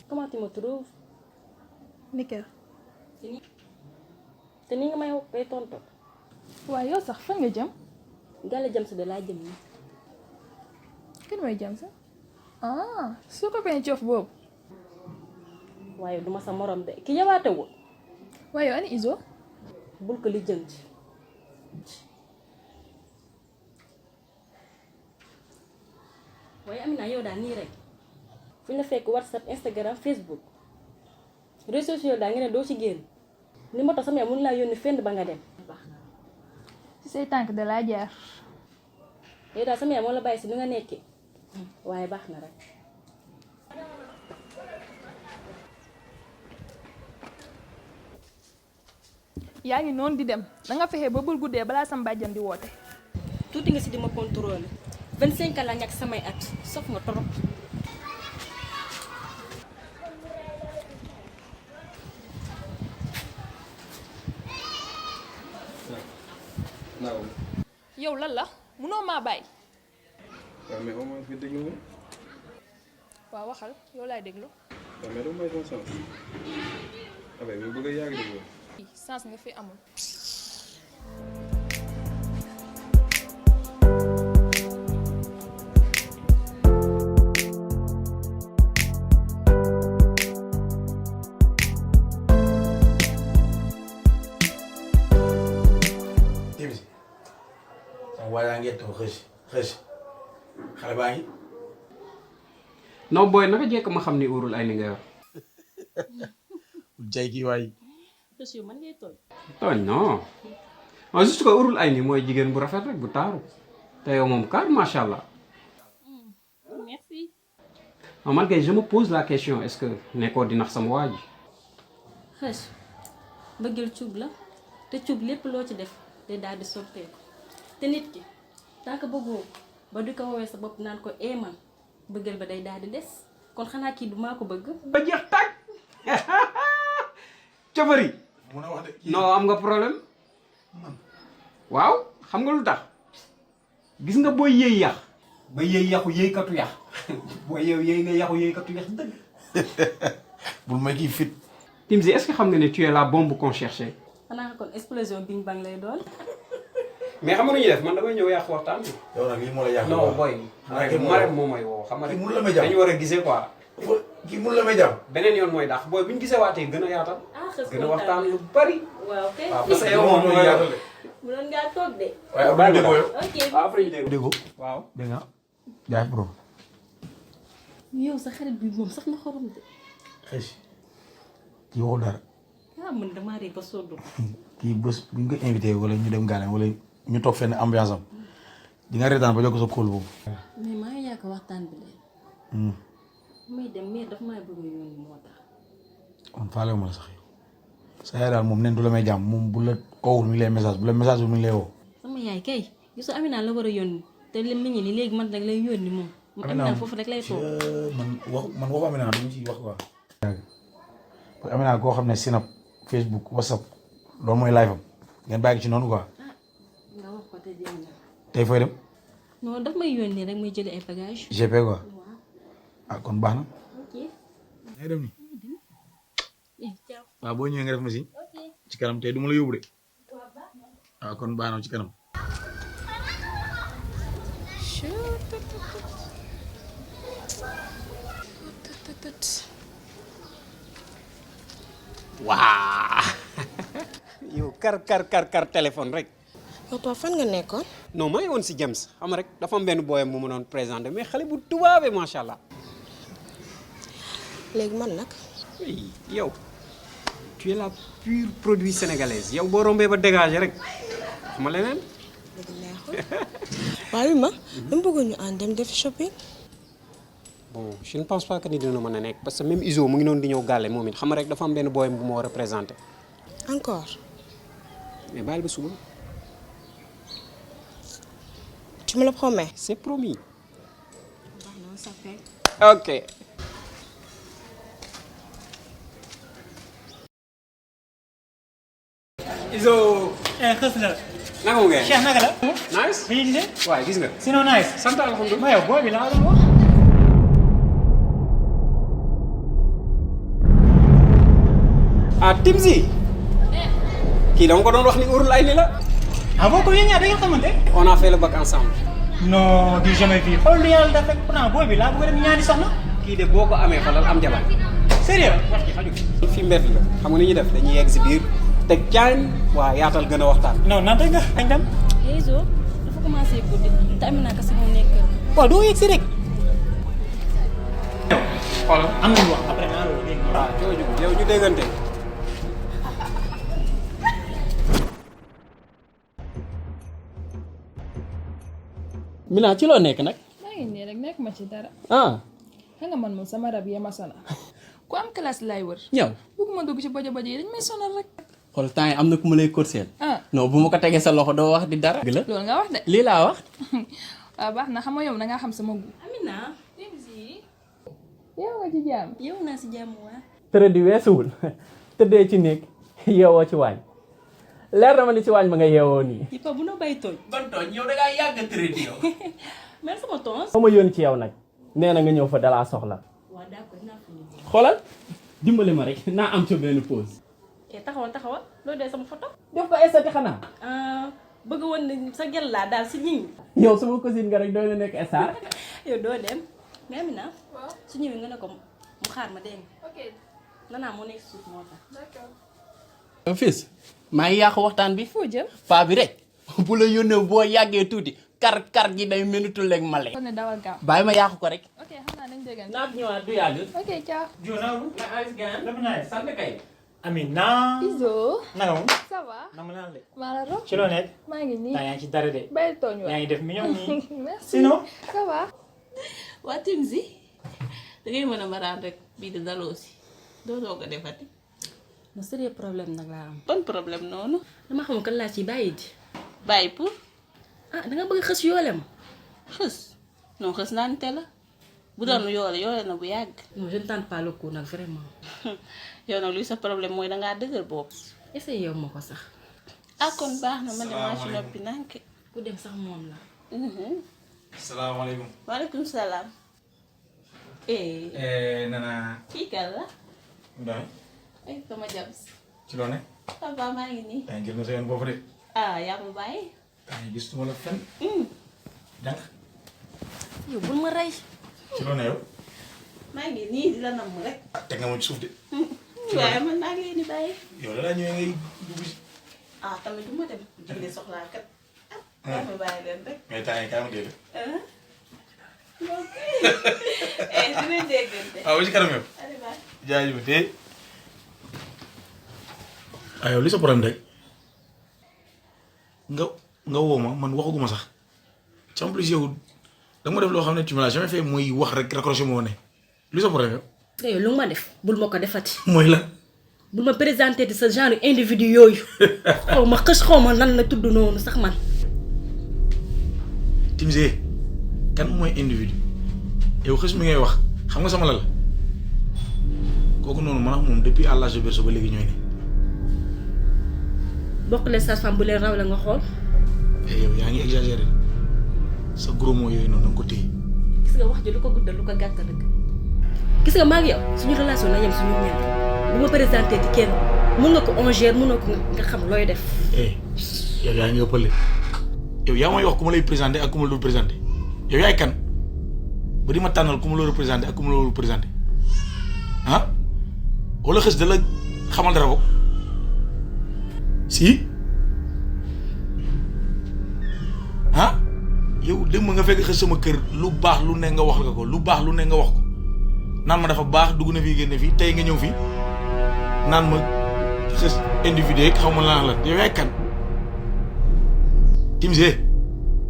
Comment tu me trouves? Nickel. te ni nga may koy tonto. waaye yow sax fan nga jëm. Gàlle jam si de laa jëm nii. kan mooy jëm sax. ah su ko benn coof boobu. waaye duma sa morom de ki yabaate wul. waaye yow ani Izo. bul ko li jënti. waaye Amina yow daal nii rek. fu ñu la fekk WhatsApp Instagram Facebook. réseaux sociaux daal nga ne doo ci génn. li ma tax sama yaay mun laa yónni fenn ba nga dem. ci say tànk da laa jaar. yow daal sama yaay moo la bàyyi si ni nga nekkee. waaye baax na rek. yaa ngi noonu di dem danga fexe ba bul guddee balaa sam bàjjan di woote. tuuti nga si di ma contrôler 25 ans la ñàkk samay at sof nga torop. yow lan la munoo maa bàyyi. waaw mais au moins nga déglu ma. waaw waxal yow laay déglu. waaw mais dama may sama sens. affaire bi bëgg a yàgg déglu. sens nga fi amul. Timis sama waa yaa ngi toog xësi xale baa ngi. non booy naka jekk ma xam ni urul ay ni nga yor. jay kii waay. monsieur man ngay tooñ. tooñ non non juste que urul ay ni mooy jigéen bu rafet rek bu taaru te yow moom car macha allah. merci. non man kay je me pose la question est-ce que nekkoo di nax sama waa ji. xës bëggeel cuub la te cuub lépp loo ci def day daal di soppeeku te nit ki tant que bëggoo ba di ko woowee sa bopp naan ko man bëggeel ba day daal di des kon xanaa kii du maa ko bëgg. ba jeex tàkk cofari mun a wax de kii non am nga problème waaw xam nga lu tax gis nga booy yëy yax ba yëy yaxu yëykatu yax booy yow yëy nga yaxu yëykatu yax dëgg. bul may kii fit. Timzi est-ce que xam nga ne tu es la bombe qu'on cherchait. xanaa kon explosion bing bang lay doon. mais xam nga nu ñuy def man damay ñëw yàq waxtaan bi. yow nag lii moo la yàq. non boy. Marème moom mooy woo xam nga kii mun la may jàmm dañu war a gisee quoi. kii mun la may jàmm. beneen yoon mooy daax booy bu ñu gisee waatee gën a yaatal. xës gën a waxtaan lu bari. waaw kay. waaw parce que yow moom mooy yaatal de. mënoon ngaa toog de. waaye après ñu déggoo yow. ok. waaw après ñu dégg. déggoo waaw. dégg nga jaay bro. yow sa xarit bi moom sax na xorom de. xësi kii waxul dara. ah man damaa rey ba soddu. kii bés bu ñu ko invité wala ñu dem gaale wala ñu toog fenn ambiance am di nga reetaan ba jox ko sa kóol boobu. mais maa ngi yàgg waxtaan bi leen. may dem mais daf may bëgg a yónni moo tax. kon faale ma la sax yow sa yaay daal moom nen du la may jàmm moom bu la oowul mi ngi lay message bu la message bi mi ngi lay woo. sama yaay kay gisu Amina la war a yónni te li mu ngi nii léegi man rek lay yónni moom. Amina foofu rek lay toog. man waxu Amina du ñu ciy wax quoi. parce que Amina koo xam ne Snap Facebook WhatsApp loolu mooy live am ngeen bàyyi ci noonu quoi. nga wax ko te jéem na. tey fooy dem. non daf may yónni rek muy jëli ay bagages. GP quoi. waaw. ah kon baax na. ok. ngay dem nii. ciao. waaw boo ñëwee nga def ma si. ci kanam tey du ma la yóbbu de. waaw kon baax na ci kanam. waa yow kar téléphone rek. yow toi fan nga nekkoon. non maa ngi woon si James xam rek dafa am benn booyam bu ma doon présenté mais xale bu tubaabee macha allah. léegi man nag. oui yow tu es la pure produit sénégalaise yow boo rombee ba dégager rek xam nga leneen. dëgg neexul waaye ma dama bëggoon ñu ànd dem def shopping. bon je ne pense pas que ni dina mën a nekk parce que même Iso mu ngi noonu di ñëw gàlle moom it xam nga rek dafa am benn booyam bu ma war a présenté. Encore. mais bàyyil ba suba. Tu me le promets? c'est promis. Non, ça fait. ok. Iso. xës la. naka mu ngeen. Cheikh naka la. nice. bi ñu gisee. waaye gis nga. sinon nice. sant alhamdulilah. ma yow booy bi laa doon wax. ah Timzi. kii dama ko doon wax ni urul ay ni la. ah boo ko yéen ñaar da ngeen xamante. on a fait le bac ensemble. non du jamais vu xool lu yàlla def rek pourtant booy bi laa bëgg a dem ñaari soxna. kii de boo ko amee xolal am jabar. sérieux wax ci xaju. fi mbedd la xam nga ni ñuy def dañuy yegg si biir teg caañ waa yaatal gën a waxtaan. non nante nga dañ dem. Izo dafa commencé guddi te Amina kese moo nekk kër. waaw doo yegg si rek. xoolal am nañu wax après naa la wax léegi. waaw jooju yow ñu déggante. Mina ci loo nekk nag. maa ngi nii rek nekk ma ci dara. ah. xam nga man moom sama rab yee ma sonal. ku am classe lay wër. yow. bëgguma dugg ci bojo bojo yi dañ may sonal rek. xool temps yi am na ku ma lay korseel. ah non bu ma ko tegee sa loxo doo wax di dara. dëgg la loolu nga wax de. lii laa wax. waaw baax na xam nga yow da ngaa xam sama gu. Amina. yow nga ci jàmm. yow naa si jàmm waa. tërë di weesuwul tëddee ci néeg yeewoo ci waañ leer na ma ni ci waañ ma nga yeewoo nii. yi pa bu noo bay tooñ. ban tooñ yow da ngaa yàgg tërë di yow. mais sama tons. ma yónni ci yow nag nee na nga ñëw fa dalaa soxla. waaw d'accord naa fi ñëw. xoolal dimbali ma rek naa am ca benn pause. taxawal loolu dee sama photo. def ko estati xanaa. bëgg woon ne sa gel laa daal si ñiñ yow sama cousine nga rek doo nekk star. yow doo dem mais Amina. waaw su ñëwee nga ne ko mu xaar ma dégg nga. ok nanaa moo nekk suuf moo tax. d'accord. fils maa ngi yàqu waxtaan bi. foo jëm. paa bi rek bu la yónnee boo yàggee tuuti kar gi day mënutul leeg male. kon ne dawal gaaw. bàyyi ma yàqu ko rek. ok xam naa dañ déggante. naat ñëwaat du yàgg. ok ciao. jo naa lu. dafa nice. sant kay. Amina. Izo. naka moom. ça va. nam naa la. maa la rob. ci loo nekk. maa ngi nii. yaa ngi ci dara de. bàyyi tooñ yaa waay. ngi def mignon nii. merci. sinon. ça va. waa Timzi da ngay mën a maraan rek bii di daloo si doo doog a defati. ma sérieux problème nag laa am. ban problème noonu. dama xam kan laa ciy bàyyi ji. bàyyi pour da nga bëgg xës yoole ma. xës non xës naan te la bu doon yoole na bu yàgg. non je ne tente pas le coup nag vraiment. yow nag luy sa problème mooy dangaa dëgër bopp. essayé yow ma ko sax. ah kon baax na ma ne maa ci noppi nànk. ku dem sax moom la. salaamaaleykum. waaleykum salaam. Nana. kii kan la. Ndao. ay sama jams. ci loo ne. ça va maa ngi nii. yaa ngi gis na sa yoon boobu de. yaa ma bàyyi. yaa ngi gis tuma la fenn. jànq. yow bul ma rey. ci loo ne yow. maa ngi nii di la namm rek. teg nga ma ci suuf de. waaye man naa ngi leen di bàyyi. yow la laa ñëwee ngay dugg si. tamit du ma dem. julli soxlaa kat. yaa ma bàyyi leen rek. mais temps yii kaay ma dégg. ok. dinañ déggante. waaw ba ci kanam yow. allez bye. jaajëf te. yow li sa problème rek nga woo ma man waxaguma sax ci en plus yow da nga ma def loo xam ne tu me l'as jamais fait mooy wax rek raccroché moo ne li sa problème yow. te yow lu ma def bul ma ko defati. mooy la. bul ma présenté di sa genre individu yooyu. xaw ma xës xaw ma nan la tudd noonu sax man. Timzi kan mooy individu yow xës mi ngay wax xam nga sama la kooku noonu man ak moom depuis à l'âge de berceau ba léegi ñooy ne. bokk leen sage-femme bu leen raw la nga xool. yow yaa ngi exagéré sa gros mot yooyu noonu da nga ko téye. gis nga wax ji lu ko guddal lu ko gàttal rek. gis nga maa ngi yow suñu relation na yem suñu ñeent bu ma présenté ci kenn mun nga ko ongère mun nga ko nga xam looy def. yow yaa ngi ëppale yow yaa may wax ku ma lay présenté ak ku ma la dul présenté yow yaay kan ba di ma tànnal ku ma la représenté ak ku ma la dul présenté wala xës da la xamal dara ko si yow dem nga fekk xës sama kër lu baax lu ne nga wax la ko lu baax lu ne nga wax ko naan ma dafa baax dugg na fii génne fii tey nga ñëw fii naan ma xës individu yeeg xaw ma lan la yow yaay kan Timzi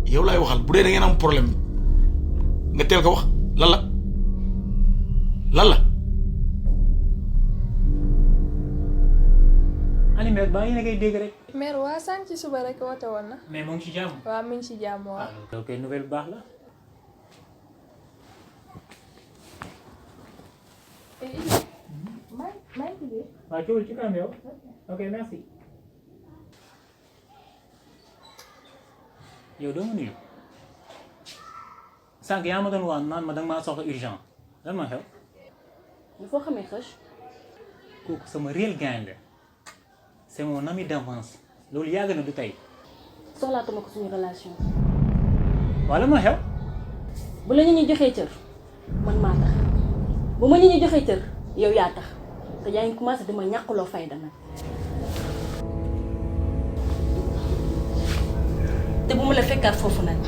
yow laay waxal bu dee da ngeen am problème nga teel ko wax lan la lan la. ani mère baa ngi ne koy dégg rek. mère waa sànq ci suba rek woote woon na. mais mu ngi ci jàmm. waaw mi ngi ci jàmm waaw. loolu kay nouvelle bu baax la. waaw jógal ci kanam yow. ok merci. yow doo ma nuyu. sànq yaa ma doon wax naan ma danga maa soxla urgent lan ma xew. foo xamee xëch. kooku sama réel gain la. c'est mon ami d'enfance loolu yàgg na du tey. soxlaatuma ko suñu relation. wala ma xew. bu la ñu ñuy joxee cër man maa tax bu ma ñu ñuy joxee cër yow yaa tax te yaa ngi commencé dama ñàkkuloo fayda nag. te bu ma la fekkaat foofu nag